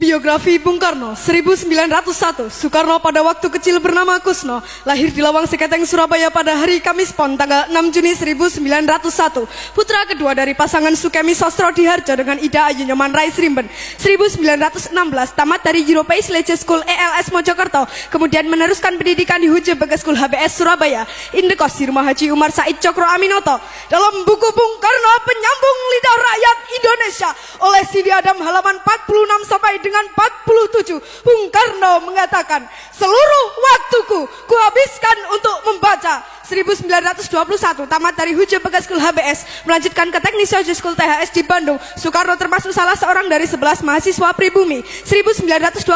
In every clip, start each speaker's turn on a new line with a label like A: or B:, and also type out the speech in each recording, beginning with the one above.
A: Biografi Bung Karno 1901. Soekarno pada waktu kecil bernama Kusno, lahir di Lawang Seketeng, Surabaya pada hari Kamis Pon tanggal 6 Juni 1901. Putra kedua dari pasangan Sukemi Sostro Diharjo dengan Ida Ayu Nyoman Rais Rimben. 1916 tamat dari European Leisure School ELS Mojokerto, kemudian meneruskan pendidikan di Huje Bagas School HBS Surabaya. Indekos di rumah Haji Umar Said Cokro Aminoto. Dalam buku Bung Karno Penyambung Lidah Rakyat Indonesia oleh Sidi Adam halaman 46 sampai dengan 47, Bung Karno mengatakan, seluruh waktuku kuhabiskan untuk membaca. 1921 tamat dari Huje Bagas School HBS, melanjutkan ke Teknik Sosial School THS di Bandung. Soekarno termasuk salah seorang dari 11 mahasiswa pribumi. 1926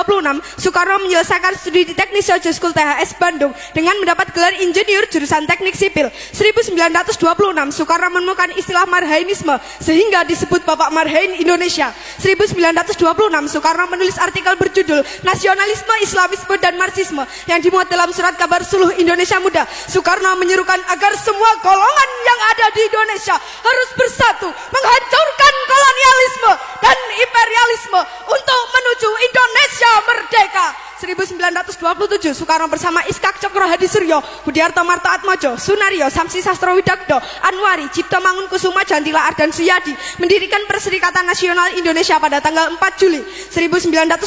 A: Soekarno menyelesaikan studi di Teknik Sosial School THS Bandung dengan mendapat gelar insinyur jurusan Teknik Sipil. 1926 Soekarno menemukan istilah Marhainisme sehingga disebut Bapak Marhain Indonesia. 1926 Soekarno menulis artikel berjudul Nasionalisme, Islamisme, dan Marxisme yang dimuat dalam surat kabar Suluh Indonesia Muda. Soekarno menyerukan agar semua golongan yang ada di Indonesia harus bersatu menghancurkan kolonialisme dan imperialisme untuk menuju Indonesia merdeka. 1927 Soekarno bersama Iskak Cokro Hadi Suryo, Budiarto Marto Atmojo, Sunario, Samsi Sastro Widakdo, Anwari, Cipto Mangunkusuma, Jantila Ardan Suyadi mendirikan Perserikatan Nasional Indonesia pada tanggal 4 Juli 1929.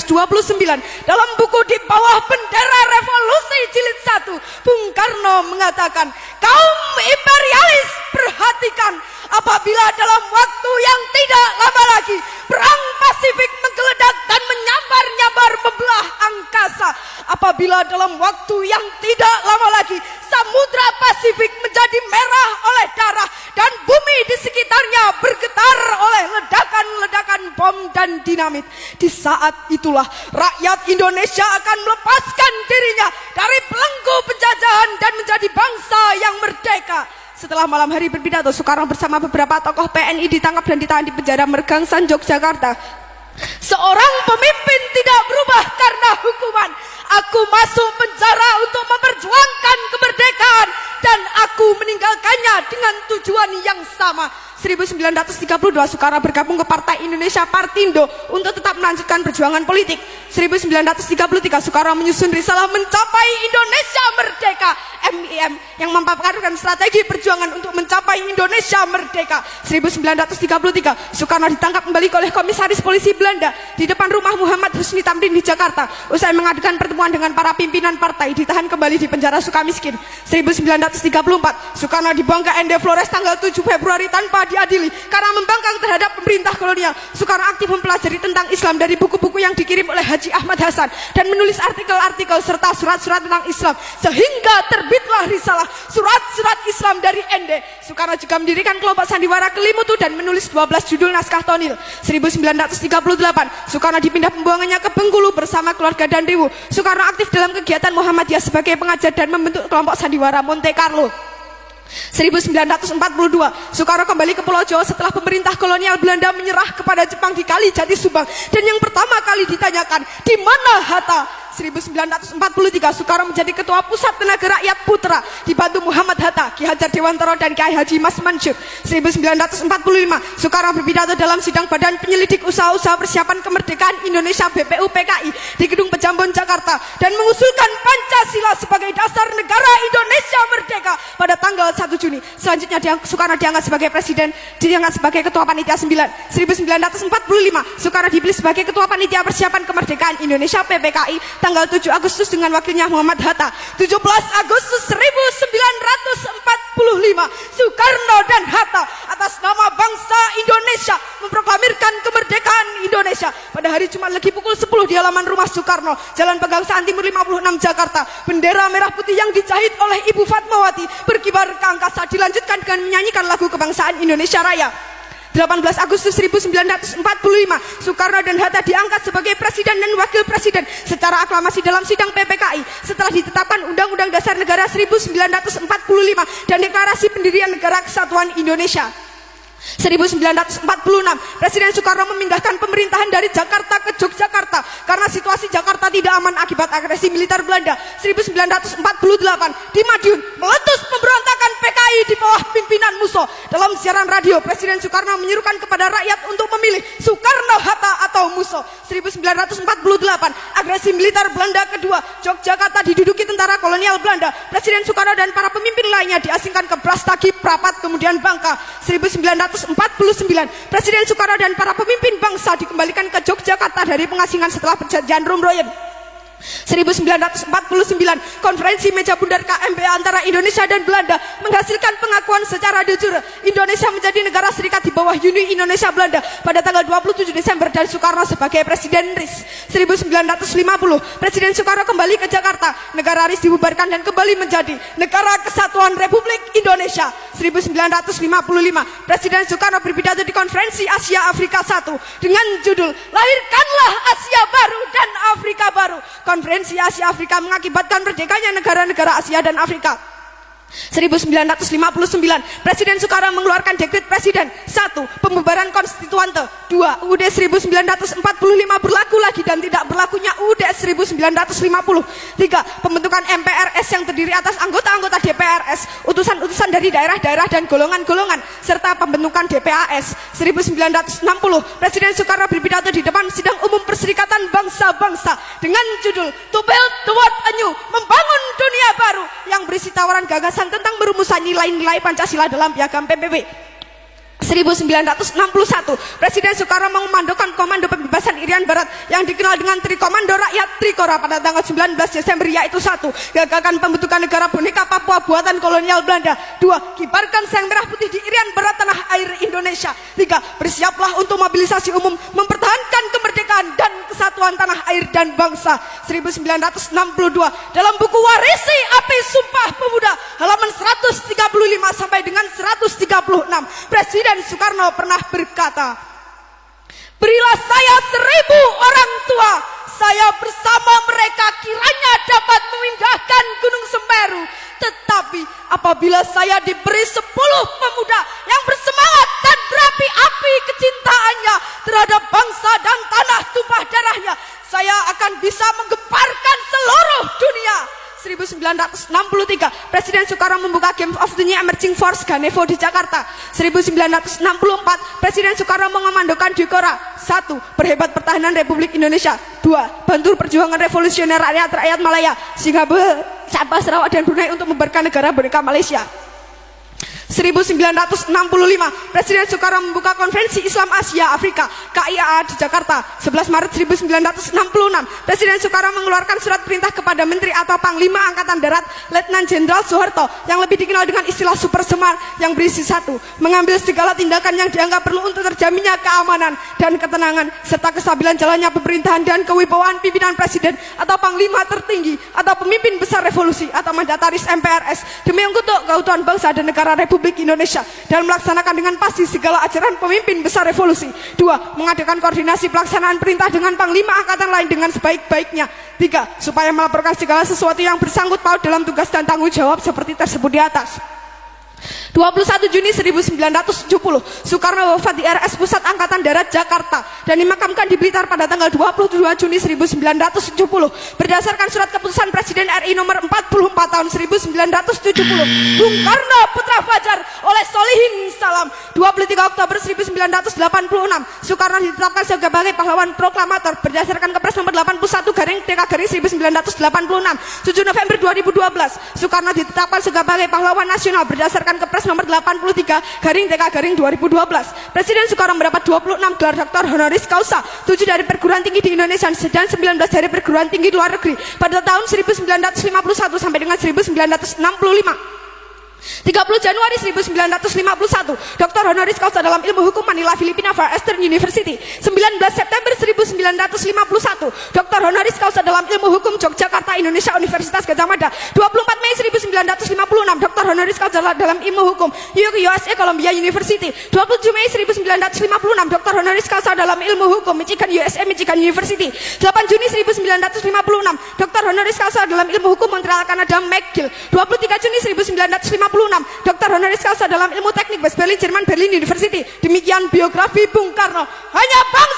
A: Dalam buku Di Bawah Bendera Revolusi Jilid 1, Bung Karno mengatakan, kaum imperialis perhatikan, apabila dalam waktu yang tidak lama lagi perang Pasifik menggeledak dan menyambar-nyambar membelah angkasa, apabila dalam waktu yang tidak lama lagi Samudra Pasifik menjadi merah oleh darah dan bumi di sekitarnya bergetar oleh ledakan-ledakan bom dan dinamit, di saat itulah rakyat Indonesia akan melepaskan dirinya dari belenggu penjajahan dan menjadi bangsa yang merdeka. Setelah malam hari berpidato, Soekarno bersama beberapa tokoh PNI ditangkap dan ditahan di penjara Mergangsan, Yogyakarta. Seorang pemimpin tidak berubah karena hukuman. Aku masuk penjara untuk memperjuangkan kemerdekaan dan aku meninggalkannya dengan tujuan yang sama. 1932 Soekarno bergabung ke Partai Indonesia Partindo untuk tetap melanjutkan perjuangan politik. 1933 Soekarno menyusun risalah Mencapai Indonesia Merdeka (MIM) yang memaparkan strategi perjuangan untuk mencapai Indonesia merdeka. 1933 Soekarno ditangkap kembali oleh komisaris polisi Belanda di depan rumah Muhammad Husni Tamrin di Jakarta. Usai mengadakan pertemuan dengan para pimpinan partai, ditahan kembali di penjara Sukamiskin. 1934 Soekarno dibuang ke ND Flores tanggal 7 Februari tanpa diadili karena membangkang terhadap pemerintah kolonial. Soekarno aktif mempelajari tentang Islam dari buku-buku yang dikirim oleh Haji Ahmad Hasan dan menulis artikel-artikel serta surat-surat tentang Islam sehingga terbitlah risalah Surat-surat Islam dari ND. Soekarno juga mendirikan kelompok sandiwara Kelimutu dan menulis 12 judul naskah tonil. 1938 Soekarno dipindah pembuangannya ke Bengkulu bersama keluarga dan Dewu. Soekarno aktif dalam kegiatan Muhammadiyah sebagai pengajar dan membentuk kelompok sandiwara Monte Carlo. 1942 Soekarno kembali ke Pulau Jawa setelah pemerintah kolonial Belanda menyerah kepada Jepang di Kali Jati Subang, dan yang pertama kali ditanyakan, di mana Hatta? 1943 Soekarno menjadi ketua Pusat Tenaga Rakyat Putra dibantu Muhammad Hatta, Ki Hajar Dewantara, dan Kiai Haji Mas Mansur. 1945 Soekarno berpidato dalam sidang Badan Penyelidik Usaha-usaha Persiapan Kemerdekaan Indonesia BPUPKI di Gedung Pejambon Jakarta dan mengusulkan Pancasila sebagai dasar negara Indonesia merdeka pada tanggal 1 Juni. Selanjutnya Soekarno diangkat sebagai presiden, diangkat sebagai ketua panitia 9. 1945 Soekarno dipilih sebagai ketua panitia Persiapan Kemerdekaan Indonesia PPKI tanggal 7 Agustus dengan wakilnya Muhammad Hatta. 17 Agustus 1945 Soekarno dan Hatta atas nama bangsa Indonesia memproklamirkan kemerdekaan Indonesia. Pada hari Jumat Legi pukul 10 di halaman rumah Soekarno, Jalan Pegangsaan Timur 56 Jakarta, bendera merah putih yang dijahit oleh Ibu Fatmawati berkibar ke angkasa, dilanjutkan dengan menyanyikan lagu kebangsaan Indonesia Raya. 18 Agustus 1945 Soekarno dan Hatta diangkat sebagai presiden dan wakil presiden secara aklamasi dalam sidang PPKI setelah ditetapkan Undang-Undang Dasar Negara 1945 dan Deklarasi Pendirian Negara Kesatuan Indonesia. 1946 Presiden Soekarno memindahkan pemerintahan dari Jakarta ke Yogyakarta karena situasi Jakarta tidak aman akibat agresi militer Belanda. 1948 di Madiun meletus pemberontakan PKI Kiai di bawah pimpinan Musso. Dalam siaran radio, Presiden Soekarno menyuruhkan kepada rakyat untuk memilih Soekarno-Hatta atau Musso. 1948, agresi militer Belanda kedua, Yogyakarta diduduki tentara kolonial Belanda. Presiden Soekarno dan para pemimpin lainnya diasingkan ke Brastagi, Prapat, kemudian Bangka. 1949, Presiden Soekarno dan para pemimpin bangsa dikembalikan ke Yogyakarta dari pengasingan setelah perjanjian Rumroyen. 1949, konferensi meja bundar KMBA antara Indonesia dan Belanda menghasilkan pengakuan secara de jure Indonesia menjadi negara serikat di bawah Uni Indonesia Belanda pada tanggal 27 Desember dan Soekarno sebagai Presiden RIS. 1950, Presiden Soekarno kembali ke Jakarta, negara RIS dibubarkan dan kembali menjadi Negara Kesatuan Republik Indonesia. 1955, Presiden Soekarno berpidato di konferensi Asia Afrika I dengan judul Lahirkanlah Asia Baru dan Afrika Baru. Konferensi Asia Afrika mengakibatkan merdekanya negara-negara Asia dan Afrika. 1959, Presiden Soekarno mengeluarkan dekret Presiden 1. Pembubaran konstituante. 2. UUD 1945 berlaku lagi dan tidak berlakunya UUD 1950. 3. Pembentukan MPRS yang terdiri atas anggota-anggota DPRS, utusan-utusan dari daerah-daerah dan golongan-golongan, serta pembentukan DPAS. 1960, Presiden Soekarno berpidato di depan Sidang Umum Perserikatan Bangsa-Bangsa dengan judul To Build the World Anew, membangun dunia baru, yang berisi tawaran gagasan tentang merumusan nilai-nilai Pancasila dalam piagam PBB. 1961, Presiden Soekarno mengomandokan Komando Pembebasan Irian Barat yang dikenal dengan Trikomando Rakyat Trikora pada tanggal 19 Desember, yaitu 1. Gagakan pembentukan negara boneka Papua buatan kolonial Belanda. 2. Kibarkan sang merah putih di Irian Barat tanah air Indonesia. 3. Bersiaplah untuk mobilisasi umum mempertahankan kemerdekaan dan kesatuan tanah air dan bangsa. 1962, dalam buku Warisi Api Sumpah Pemuda halaman 135 sampai dengan 136, Presiden Soekarno pernah berkata, berilah saya 1000 orang tua, saya bersama mereka kiranya dapat memindahkan Gunung Semeru. Tetapi apabila saya diberi 10 pemuda yang bersemangat dan berapi-api kecintaannya terhadap bangsa dan tanah tumpah darahnya, saya akan bisa menggemparkan seluruh dunia. 1963, Presiden Soekarno membuka Game of the New Emerging Force Ganevo di Jakarta. 1964, Presiden Soekarno mengomandokan Dikora. 1. Perhebat pertahanan Republik Indonesia. 2. Bantu perjuangan revolusioner rakyat Malaya, Singapura, Sabah, Sarawak, dan Brunei untuk membubarkan negara boneka Malaysia. 1965, Presiden Soekarno membuka Konferensi Islam Asia Afrika KIAA di Jakarta. 11 Maret 1966, Presiden Soekarno mengeluarkan surat perintah kepada Menteri atau Panglima Angkatan Darat Letnan Jenderal Soeharto yang lebih dikenal dengan istilah Super Semar, yang berisi 1. Mengambil segala tindakan yang dianggap perlu untuk terjaminnya keamanan dan ketenangan serta kestabilan jalannya pemerintahan dan kewibawaan pimpinan Presiden atau Panglima tertinggi atau pemimpin besar revolusi atau mandataris MPRS demi untuk keutuhan bangsa dan negara Republik Indonesia dan melaksanakan dengan pasti segala ajaran pemimpin besar revolusi. 2. Mengadakan koordinasi pelaksanaan perintah dengan Panglima Angkatan lain dengan sebaik-baiknya. 3. Supaya melaporkan segala sesuatu yang bersangkut paut dalam tugas dan tanggung jawab seperti tersebut di atas. 21 Juni 1970, Soekarno wafat di RS Pusat Angkatan Darat Jakarta dan dimakamkan di Blitar pada tanggal 22 Juni 1970 berdasarkan surat keputusan Presiden RI nomor 44 tahun 1970. Bung Karno Putra Fajar oleh Solihin Salam. 23 Oktober 1986, Soekarno ditetapkan sebagai pahlawan proklamator berdasarkan Kepres nomor 81/TK/1986. 7 November 2012, Soekarno ditetapkan sebagai pahlawan nasional berdasarkan Kepres nomor 83/TK/2012. Presiden Soekarno mendapat 26 gelar doktor honoris causa, 7 dari perguruan tinggi di Indonesia dan 19 dari perguruan tinggi luar negeri pada tahun 1951 sampai dengan 1965. 30 Januari 1951, Dr. honoris causa dalam ilmu hukum Manila, Filipina, Far Eastern University. 19 September 1951, Dr. honoris causa dalam ilmu hukum Yogyakarta, Indonesia, Universitas Gadjah Mada. 24 Mei 1956, Dr. honoris causa dalam ilmu hukum USA, Columbia University. 27 Mei 1956, Dr. honoris causa dalam ilmu hukum Michigan, USA, Michigan University. 8 Juni 1956, Dr. honoris causa dalam ilmu hukum Montreal, Kanada, McGill. 23 Juni 1956, Dr. honoris causa dalam ilmu teknik West Berlin, Jerman, Berlin University. Demikian biografi Bung Karno. Hanya bangsa